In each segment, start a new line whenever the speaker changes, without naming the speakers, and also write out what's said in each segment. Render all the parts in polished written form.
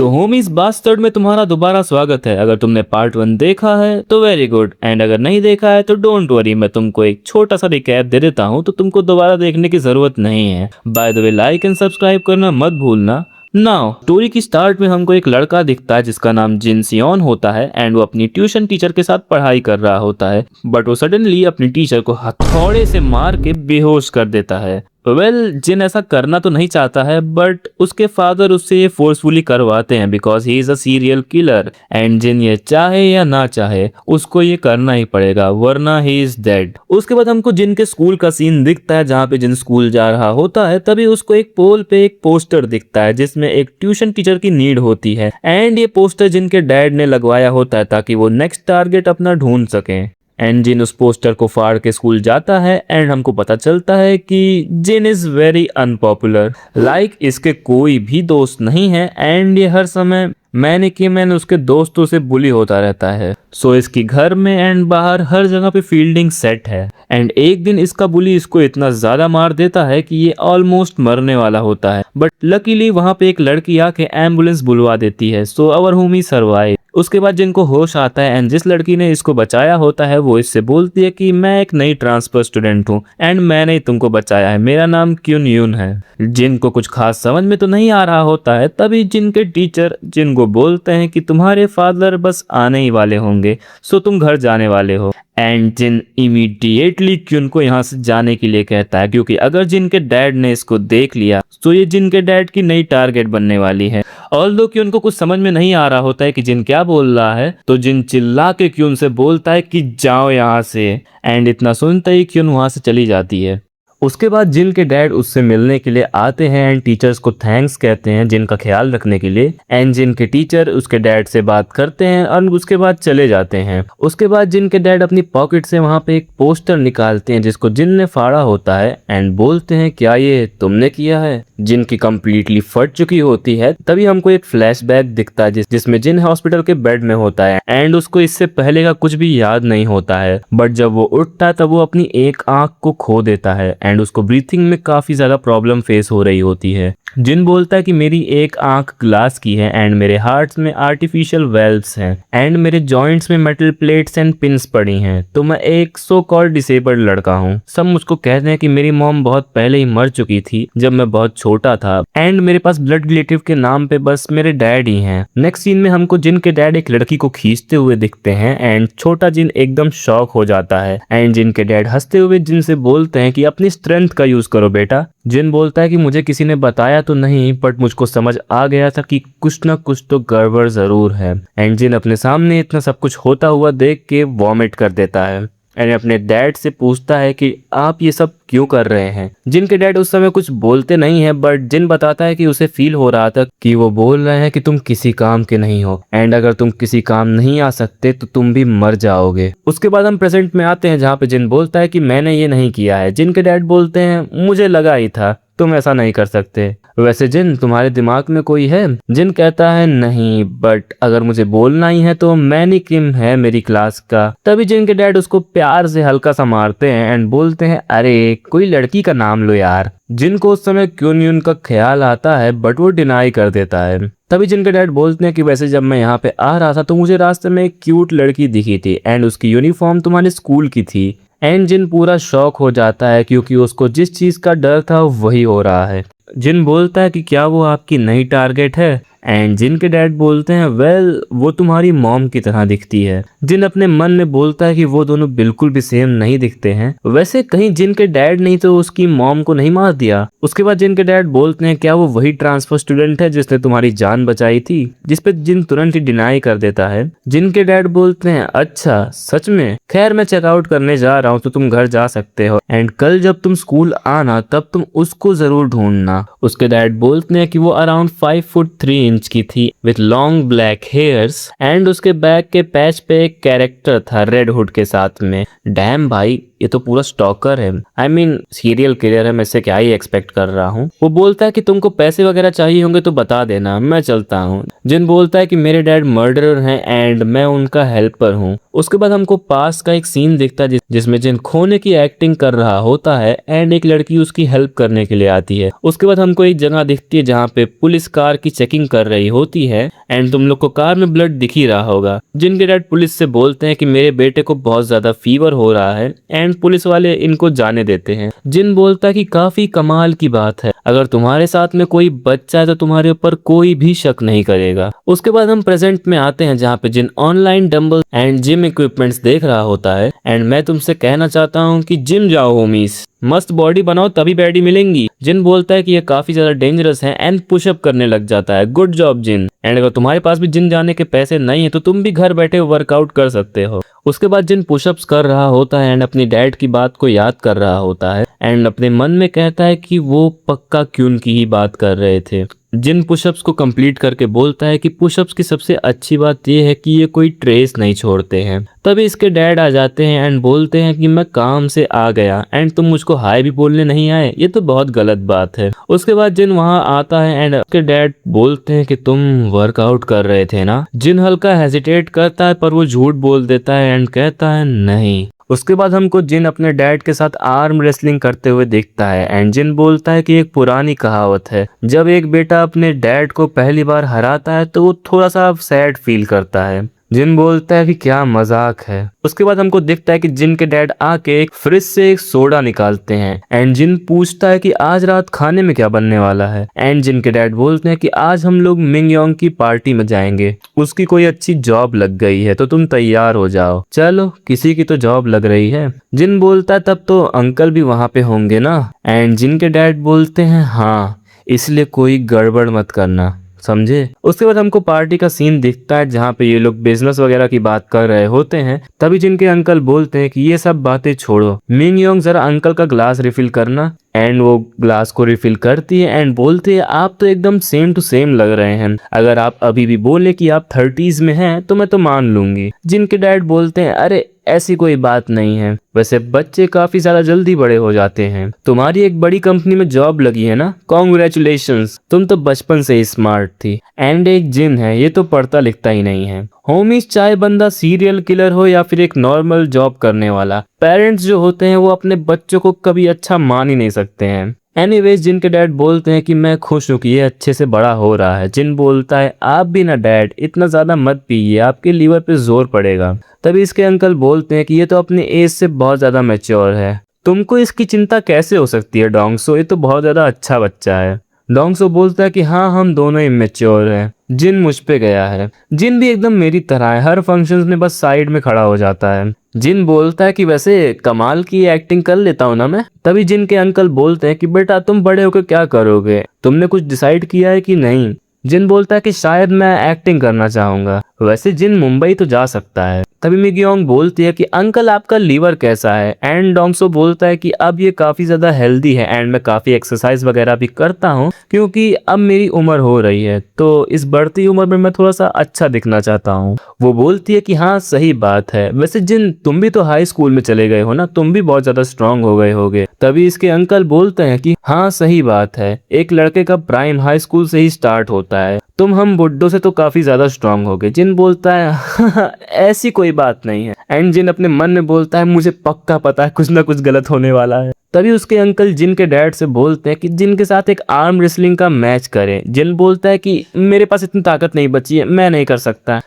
सो homies bastard में तुम्हारा दोबारा स्वागत है। अगर तुमने पार्ट 1 देखा है तो वेरी गुड, एंड अगर नहीं देखा है तो डोंट वरी, मैं तुमको एक छोटा सा रिकैप दे देता हूँ तो तुमको दोबारा देखने की जरूरत नहीं है। By the way, like and subscribe करना मत भूलना। नाउ स्टोरी की स्टार्ट में हमको एक लड़का दिखता है जिसका नाम जिन सियोन होता है, एंड वो अपनी ट्यूशन टीचर के साथ पढ़ाई कर रहा होता है, बट वो सडनली अपनी टीचर को हथौड़े से मार के बेहोश कर देता है। जिन ऐसा करना तो नहीं चाहता है, बट उसके फादर उससे ये फोर्सफुली करवाते हैं because he is a serial killer, and Jin ये चाहे या ना चाहे उसको ये करना ही पड़ेगा, वरना ही इज डेड। उसके बाद हमको जिन के स्कूल का सीन दिखता है जहाँ पे जिन स्कूल जा रहा होता है, तभी उसको एक पोल पे एक पोस्टर दिखता है जिसमें एक ट्यूशन टीचर की नीड होती है, एंड ये पोस्टर जिनके डैड ने लगवाया होता है ताकि वो नेक्स्ट टारगेट अपना ढूंढ सके। एंड जिन उस पोस्टर को फाड़ के स्कूल जाता है, एंड हमको पता चलता है कि जिन इज वेरी अनपॉपुलर, लाइक इसके कोई भी दोस्त नहीं है, एंड ये हर समय मैंने उसके दोस्तों से बुली होता रहता है। सो इसकी घर में एंड बाहर हर जगह पे फील्डिंग सेट है, एंड एक दिन इसका बुली इसको इतना ज्यादा मार देता है कि ये ऑलमोस्ट मरने वाला होता है, बट लकीली वहां पे एक लड़की आके एम्बुलेंस बुलवा देती है। सो अवर होमी सर्वाइव। उसके बाद जिनको होश आता है, एंड जिस लड़की ने इसको बचाया होता है वो इससे बोलती है कि मैं एक नई ट्रांसफर स्टूडेंट हूँ एंड मैंने तुमको बचाया है, मेरा नाम क्यून यून है। जिनको कुछ खास समझ में तो नहीं आ रहा होता है, तभी जिनके टीचर जिनको बोलते हैं कि तुम्हारे फादर बस आने ही वाले होंगे, सो तुम घर जाने वाले हो। एंड जिन इमीडिएटली क्यून को यहाँ से जाने के लिए कहता है, क्योंकि अगर जिनके डैड ने इसको देख लिया तो ये जिनके डैड की नई टारगेट बनने वाली है। ऑल्दो कि उनको कुछ समझ में नहीं आ रहा होता है कि जिन क्या बोल रहा है, तो जिन चिल्ला के क्यून से बोलता है कि जाओ यहाँ से, एंड इतना सुनते ही क्यून वहां से चली जाती है। उसके बाद जिन के डैड उससे मिलने के लिए आते हैं एंड टीचर्स को थैंक्स कहते हैं जिन का ख्याल रखने के लिए, एंड जिन के टीचर उसके डैड से बात करते हैं और उसके बाद चले जाते हैं। उसके बाद जिन के डैड अपनी पॉकेट से वहां पे एक पोस्टर निकालते हैं जिसको जिन ने फाड़ा होता है, एंड बोलते हैं क्या ये तुमने किया है। जिन की कंप्लीटली फट चुकी होती है। तभी हमको एक फ्लैशबैक दिखता है जिसमें जिन हॉस्पिटल के बेड में होता है, एंड उसको इससे पहले का कुछ भी याद नहीं होता है, बट जब वो उठता है तब वो अपनी एक आंख को खो देता है, एंड उसको ब्रीथिंग में काफी ज्यादा प्रॉब्लम फेस हो रही होती है। जिन बोलता है कि मेरी एक आंख ग्लास की है, एंड मेरे हार्ट्स में आर्टिफिशियल वेल्व्स हैं, एंड मेरे जॉइंट्स में मेटल प्लेट्स एंड पिन्स पड़ी हैं, तो मैं एक सो कॉल्ड डिसेबल्ड लड़का हूँ। सब मुझको कहते हैं कि मेरी मॉम बहुत पहले ही मर चुकी थी जब मैं बहुत छोटा था, एंड मेरे पास ब्लड रिलेटिव के नाम पे बस मेरे डैड ही हैं। नेक्स्ट सीन में हमको जिन के डैड एक लड़की को खींचते हुए दिखते हैं, एंड छोटा जिन एकदम शॉक हो जाता है, एंड जिन के डैड हंसते हुए जिन से बोलते हैं कि अपनी स्ट्रेंथ का यूज करो बेटा। जिन बोलता है कि मुझे किसी ने बताया तो नहीं, बट मुझको समझ आ गया था कि कुछ ना कुछ तो गड़बड़ जरूर है, एंड जिन अपने सामने इतना सब कुछ होता हुआ देख के वॉमिट कर देता है, एंड अपने डैड से पूछता है कि आप ये सब क्यों कर रहे हैं। जिन के डैड उस समय कुछ बोलते नहीं है, बट जिन बताता है कि उसे फील हो रहा था कि वो बोल रहे हैं कि तुम किसी काम के नहीं हो, एंड अगर तुम किसी काम नहीं आ सकते तो तुम भी मर जाओगे। उसके बाद हम प्रेजेंट में आते हैं जहाँ पे जिन बोलता है कि मैंने ये नहीं किया है। जिन के डैड बोलते हैं मुझे लगा ही था तुम ऐसा नहीं कर सकते। वैसे जिन तुम्हारे दिमाग में कोई है? जिन कहता है नहीं, बट अगर मुझे बोलना ही है तो मैनी किम है मेरी क्लास का। तभी जिन के डैड उसको प्यार से हल्का सा मारते हैं एंड बोलते हैं अरे कोई लड़की का नाम लो यार। जिनको उस समय क्यून यून का ख्याल आता है, बट वो डिनाई कर देता है। तभी जिनके डैड बोलते हैं कि वैसे जब मैं यहाँ पे आ रहा था तो मुझे रास्ते में एक क्यूट लड़की दिखी थी, एंड उसकी यूनिफॉर्म तुम्हारे स्कूल की थी। एंड जिन पूरा शॉक हो जाता है क्योंकि उसको जिस चीज का डर था वही हो रहा है। जिन बोलता है कि क्या वो आपकी नई टारगेट है, एंड जिन के डैड बोलते हैं वेल वो तुम्हारी मॉम की तरह दिखती है। जिन अपने मन में बोलता है कि वो दोनों बिल्कुल भी सेम नहीं दिखते हैं। वैसे कहीं जिन के डैड नहीं तो उसकी मॉम को नहीं मार दिया। उसके बाद जिन के डैड बोलते हैं क्या वो वही ट्रांसफर स्टूडेंट है जिसने तुम्हारी जान बचाई थी, जिसपे जिन तुरंत ही डिनाई कर देता है। जिन के डैड बोलते हैं अच्छा सच में, खैर मैं चेकआउट करने जा रहा हूँ तो तुम घर जा सकते हो, एंड कल जब तुम स्कूल आना तब तुम उसको जरूर ढूंढना। उसके डैड बोलते हैं कि वो अराउंड 5 फुट 3 इंच की थी with long black hairs, and उसके बैक के पैच पे एक कैरेक्टर था रेड हुड के साथ में। डैम भाई ये तो पूरा स्टॉकर है, आई मीन सीरियल किलर है, मैं इससे क्या ही एक्सपेक्ट कर रहा हूँ। वो बोलता है कि तुमको पैसे वगैरह चाहिए होंगे तो बता देना, मैं चलता हूँ। जिन बोलता है कि मेरे डैड मर्डरर हैं एंड मैं उनका हेल्पर हूँ। उसके बाद हमको पास का एक सीन दिखता है जिसमें जिन खोने की एक्टिंग कर रहा होता है एंड एक लड़की उसकी हेल्प करने के लिए आती है। उसके बाद हमको एक जगह दिखती है जहाँ पे पुलिस कार की चेकिंग कर रही होती है एंड तुम लोग को कार में ब्लड दिख ही रहा होगा। जिन के डैड पुलिस से बोलते हैं कि मेरे बेटे को बहुत ज्यादा फीवर हो रहा है एंड पुलिस वाले इनको जाने देते हैं। जिन बोलता है कि काफी कमाल की बात है, अगर तुम्हारे साथ में कोई बच्चा है तो तुम्हारे ऊपर कोई भी शक नहीं करेगा। उसके बाद हम प्रेजेंट में आते हैं जहाँ पे Jin online dumbbell and gym equipments देख रहा होता है एंड मैं तुमसे कहना चाहता हूँ कि जिम जाओ होमीस, मस्त बॉडी बनाओ तभी बैडी मिलेंगी। जिन बोलता है कि ये काफी ज्यादा डेंजरस है एंड पुशअप करने लग जाता है। Good job Jin. एंड अगर तुम्हारे पास भी जिम जाने के पैसे नहीं है तो तुम भी घर बैठे वर्कआउट कर सकते हो। उसके बाद जिन पुशअप्स कर रहा होता है एंड अपनी डैड की बात को याद कर रहा होता है एंड अपने मन में कहता है कि वो पक्का क्यून की ही बात कर रहे थे। जिन पुशअप्स को कंप्लीट करके बोलता है कि पुशअप्स की सबसे अच्छी बात यह है कि ये कोई ट्रेस नहीं छोड़ते हैं। तभी इसके डैड आ जाते हैं एंड बोलते हैं कि मैं काम से आ गया एंड तुम मुझको हाय भी बोलने नहीं आए, ये तो बहुत गलत बात है। उसके बाद जिन वहां आता है एंड उसके डैड बोलते हैं कि तुम वर्कआउट कर रहे थे ना। जिन हल्का हेजिटेट करता है पर वो झूठ बोल देता है एंड कहता है नहीं। उसके बाद हमको जिन अपने डैड के साथ आर्म रेसलिंग करते हुए दिखता है एंड जिन बोलता है कि एक पुरानी कहावत है, जब एक बेटा अपने डैड को पहली बार हराता है तो वो थोड़ा सा सैड फील करता है। जिन बोलता है कि क्या मजाक है। उसके बाद हमको दिखता है कि जिन के डैड आके एक फ्रिज से एक सोडा निकालते हैं एंड जिन पूछता है कि आज रात खाने में क्या बनने वाला है एंड जिन के डैड बोलते हैं कि आज हम लोग मिंग योंग की पार्टी में जाएंगे, उसकी कोई अच्छी जॉब लग गई है तो तुम तैयार हो जाओ। चलो किसी की तो जॉब लग रही है। जिन बोलता है तब तो अंकल भी वहां पे होंगे ना एंड जिन के डैड बोलते हैं हाँ, इसलिए कोई गड़बड़ मत करना, समझे। उसके बाद हमको पार्टी का सीन दिखता है जहाँ पे ये लोग बिजनेस वगैरह की बात कर रहे होते हैं। तभी जिनके अंकल बोलते हैं कि ये सब बातें छोड़ो, मिंग योंग जरा अंकल का ग्लास रिफिल करना एंड वो ग्लास को रिफिल करती है एंड बोलती है आप तो एकदम सेम टू सेम लग रहे हैं, अगर आप अभी भी बोले कि आप 30s में हैं तो मैं तो मान लूंगी। जिनके डैड बोलते हैं अरे ऐसी कोई बात नहीं है, वैसे बच्चे काफी ज्यादा जल्दी बड़े हो जाते हैं, तुम्हारी एक बड़ी कंपनी में जॉब लगी है ना, कॉन्ग्रेचुलेशंस, तुम तो बचपन से ही स्मार्ट थी। एंड एक जिन है, ये तो पढ़ता लिखता ही नहीं है। होमीज चाहे बंदा सीरियल किलर हो या फिर एक नॉर्मल जॉब करने वाला, पेरेंट्स जो होते हैं वो अपने बच्चों को कभी अच्छा मान ही नहीं सकते हैं। एनीवेज जिन के डैड बोलते हैं कि मैं खुश हूँ कि ये अच्छे से बड़ा हो रहा है। जिन बोलता है आप भी ना डैड इतना ज्यादा मत पीजिए, आपके लीवर पे जोर पड़ेगा। तभी इसके अंकल बोलते हैं कि ये तो अपने एज से बहुत ज्यादा मैच्योर है, तुमको इसकी चिंता कैसे हो सकती है डोंगसो, ये तो बहुत ज्यादा अच्छा बच्चा है। डोंगसो बोलता है कि हाँ हम दोनों इमेच्योर हैं। जिन मुझ पे गया है, जिन भी एकदम मेरी तरह है, हर फंक्शंस में बस साइड में खड़ा हो जाता है। जिन बोलता है कि वैसे कमाल की एक्टिंग कर लेता हूँ ना मैं। तभी जिन के अंकल बोलते हैं कि बेटा तुम बड़े होकर क्या करोगे, तुमने कुछ डिसाइड किया है कि नहीं। जिन बोलता है कि शायद मैं एक्टिंग करना चाहूंगा, वैसे जिन मुंबई तो जा सकता है। तभी मिगयोंग बोलती है कि अंकल आपका लीवर कैसा है एंड डोंगसो बोलता है कि अब ये काफी ज्यादा हेल्दी है एंड मैं काफी एक्सरसाइज वगैरह भी करता हूँ क्योंकि अब मेरी उम्र हो रही है, तो इस बढ़ती उम्र में मैं थोड़ा सा अच्छा दिखना चाहता हूँ। वो बोलती है कि हाँ सही बात है, वैसे जिन तुम भी तो हाई स्कूल में चले गए हो ना, तुम भी बहुत ज्यादा स्ट्रांग हो गए होगे। तभी इसके अंकल बोलते हैं कि हाँ सही बात है, एक लड़के का प्राइम हाई स्कूल से ही स्टार्ट होता है, तुम हम बुड्ढों से तो काफी ज्यादा स्ट्रांग हो गए। जिन बोलता है ऐसी कोई बात नहीं है एंड जिन अपने मन में बोलता है मुझे पक्का पता है कुछ ना कुछ गलत होने वाला है। तभी उसके अंकल जिन के डैड से बोलते हैं कि जिन के साथ एक आर्म रेसलिंग का मैच करें। जिन बोलता है कि मेरे पास इतनी ताकत नहीं बची है, मैं नहीं कर सकता,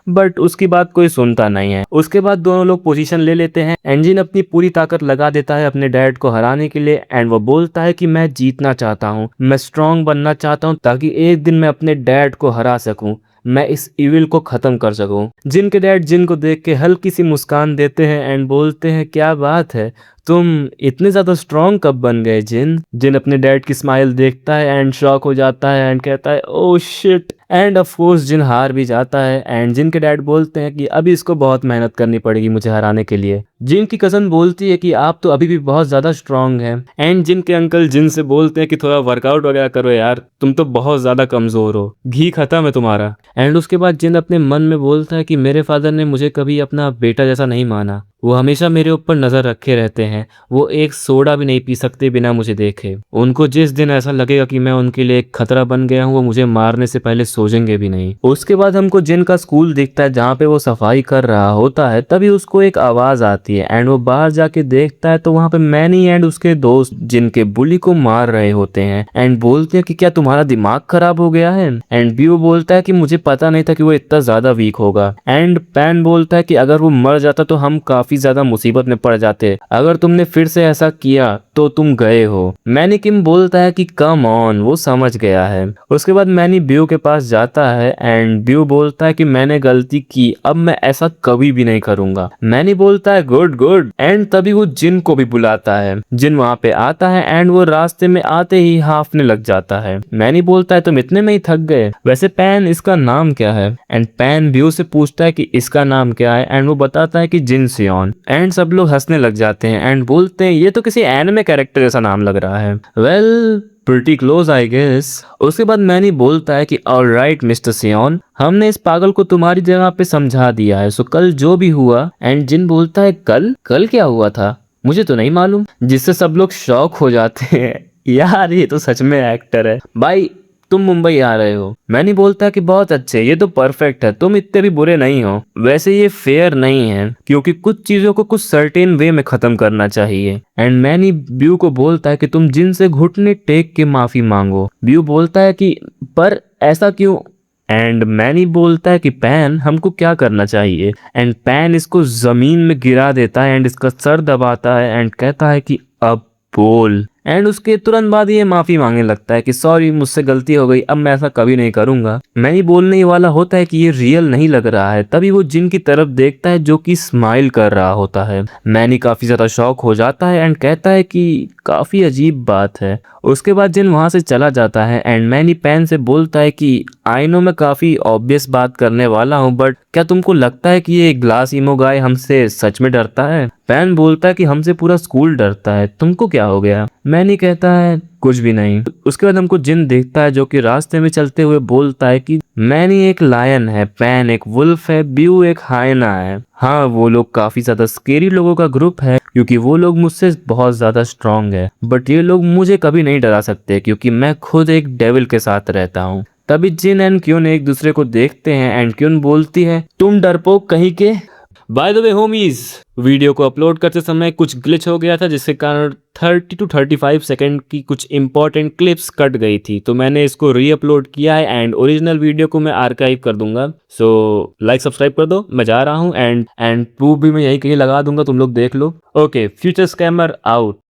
बट उसकी बात कोई सुनता नहीं है। उसके बाद दोनों लोग पोजीशन ले लेते हैं। एंजिन अपनी पूरी ताकत लगा देता है अपने डैड को हराने के लिए एंड वो बोलता है कि मैं जीतना चाहता हूँ, मैं स्ट्रांग बनना चाहता हूँ ताकि एक दिन मैं अपने डैड को हरा सकूं, मैं इस इविल को खत्म कर सकूं। जिन के डैड जिन को देख के हल्की सी मुस्कान देते हैं एंड बोलते हैं क्या बात है, तुम इतने ज्यादा स्ट्रांग कब बन गए जिन। जिन अपने डैड की स्माइल देखता है एंड शॉक हो जाता है एंड कहता है oh shit and of course Jin हार भी जाता है एंड जिन के डैड बोलते हैं कि अभी इसको बहुत मेहनत करनी पड़ेगी मुझे हराने के लिए। जिन की कज़न बोलती है कि आप तो अभी भी बहुत ज़्यादा स्ट्रांग हैं। एंड जिन के अंकल जिन से बोलते हैं कि थोड़ा वर्कआउट वगैरह करो यार, तुम तो बहुत ज़्यादा कमज़ोर हो, घी खत्म है तुम्हारा। एंड उसके बाद जिन अपने मन में बोलता है कि मेरे फादर ने मुझे कभी अपना बेटा जैसा नहीं माना, वो हमेशा मेरे ऊपर नज़र रखे रहते हैं, वो एक सोडा भी नहीं पी सकते बिना मुझे देखे। उनको जिस दिन ऐसा लगेगा कि मैं उनके लिए एक खतरा बन गया हूँ, वो मुझे मारने से पहले सोचेंगे भी नहीं। उसके बाद हमको जिन का स्कूल दिखता है जहाँ पे वो सफाई कर रहा होता है, तभी उसको एक आवाज़ आती है एंड वो बाहर जाके देखता है तो वहाँ पे मैनी एंड उसके दोस्त जिनके बुली को मार रहे होते हैं एंड बोलते हैं कि क्या तुम्हारा दिमाग खराब हो गया है। एंड बियो बोलता है कि मुझे पता नहीं था कि वो इतना ज्यादा वीक होगा। एंड पैन बोलता है कि अगर वो मर जाता तो हम काफी ज्यादा मुसीबत में पड़ जाते, अगर तुमने फिर से ऐसा किया तो तुम गए हो। मैनी किम बोलता है कि कम ऑन, वो समझ गया है। उसके बाद मैनी बियो के पास जाता है एंड बियो बोलता है कि मैंने गलती की, अब मैं ऐसा कभी भी नहीं करूंगा। मैनी बोलता है गुड गुड। एंड तभी वो जिन को भी बुलाता है। जिन वहां पे आता है एंड वो रास्ते में आते ही हाफने लग जाता है। मैनी बोलता है तुम इतने में ही थक गए, वैसे पैन इसका नाम क्या है। एंड पैन बियो से पूछता है कि इसका नाम क्या है एंड वो बताता है कि जिन सियोन। एंड सब लोग हंसने लग जाते हैं एंड बोलते हैं ये तो किसी एनिमे कैरेक्टर जैसा नाम लग रहा है। Well pretty close I guess. उसके बाद मैनी बोलता है कि ऑलराइट मिस्टर सियोन, हमने इस पागल को तुम्हारी जगह पे समझा दिया है, सो कल जो भी हुआ। एंड जिन बोलता है कल कल क्या हुआ था, मुझे तो नहीं मालूम, जिससे सब लोग शॉक हो जाते हैं। यार ये तो सच में एक्टर है भाई, तुम मुंबई आ रहे हो। मैनी बोलता है कि बहुत अच्छे, ये तो परफेक्ट है, तुम इतने भी बुरे नहीं हो। वैसे ये फेयर नहीं है क्योंकि कुछ चीजों को कुछ सर्टेन वे में खत्म करना चाहिए। एंड मैनी ब्यू को बोलता है कि तुम जिन से घुटने टेक के माफी मांगो। ब्यू बोलता है कि पर ऐसा क्यों। एंड मैनी बोलता है कि पैन हमको क्या करना चाहिए। एंड पैन इसको जमीन में गिरा देता है एंड इसका सर दबाता है एंड कहता है कि अब बोल। एंड उसके तुरंत बाद ये माफी मांगने लगता है कि सॉरी मुझसे गलती हो गई, अब मैं ऐसा कभी नहीं करूंगा। मैनी बोलने ही वाला होता है कि ये रियल नहीं लग रहा है, तभी वो जिन की तरफ देखता है जो कि स्माइल कर रहा होता है। मैनी काफी ज्यादा शॉक हो जाता है एंड कहता है कि काफी अजीब बात है। उसके बाद जिन वहां से चला जाता है एंड मैनी पैन से बोलता है कि आई नो मैं काफी ऑब्वियस बात करने वाला हूँ, बट क्या तुमको लगता है कि ये ग्लास इमो गाय हमसे सच में डरता है। पैन बोलता है कि हमसे पूरा स्कूल डरता है, तुमको क्या हो गया। मैनी कहता है कुछ भी नहीं। उसके बाद हमको जिन देखता है जो कि रास्ते में चलते हुए बोलता है कि मैनी एक लायन है, पैन एक वुल्फ है, ब्यू एक हाइना है। हाँ वो लोग काफी ज्यादा स्केरी लोगों का ग्रुप है क्योंकि वो लोग मुझसे बहुत ज्यादा स्ट्रांग है, बट ये लोग मुझे कभी नहीं डरा सकते क्योंकि मैं खुद एक डेविल के साथ रहता हूँ। तभी जिन एंड क्यून एक दूसरे को देखते हैं एंड क्यून बोलती है तुम डरपोक कहीं के। By the way homies, video को अपलोड करते समय कुछ ग्लिच हो गया था जिसके कारण 30 to 35 सेकंड की कुछ इंपॉर्टेंट क्लिप्स कट गई थी, तो मैंने इसको री अपलोड किया है एंड ओरिजिनल वीडियो को मैं आर्काइव कर दूंगा। सो लाइक सब्सक्राइब कर दो, मैं जा रहा हूँ एंड प्रूफ भी मैं यही कहीं लगा दूंगा, तुम लोग देख लो। Okay, future scammer out.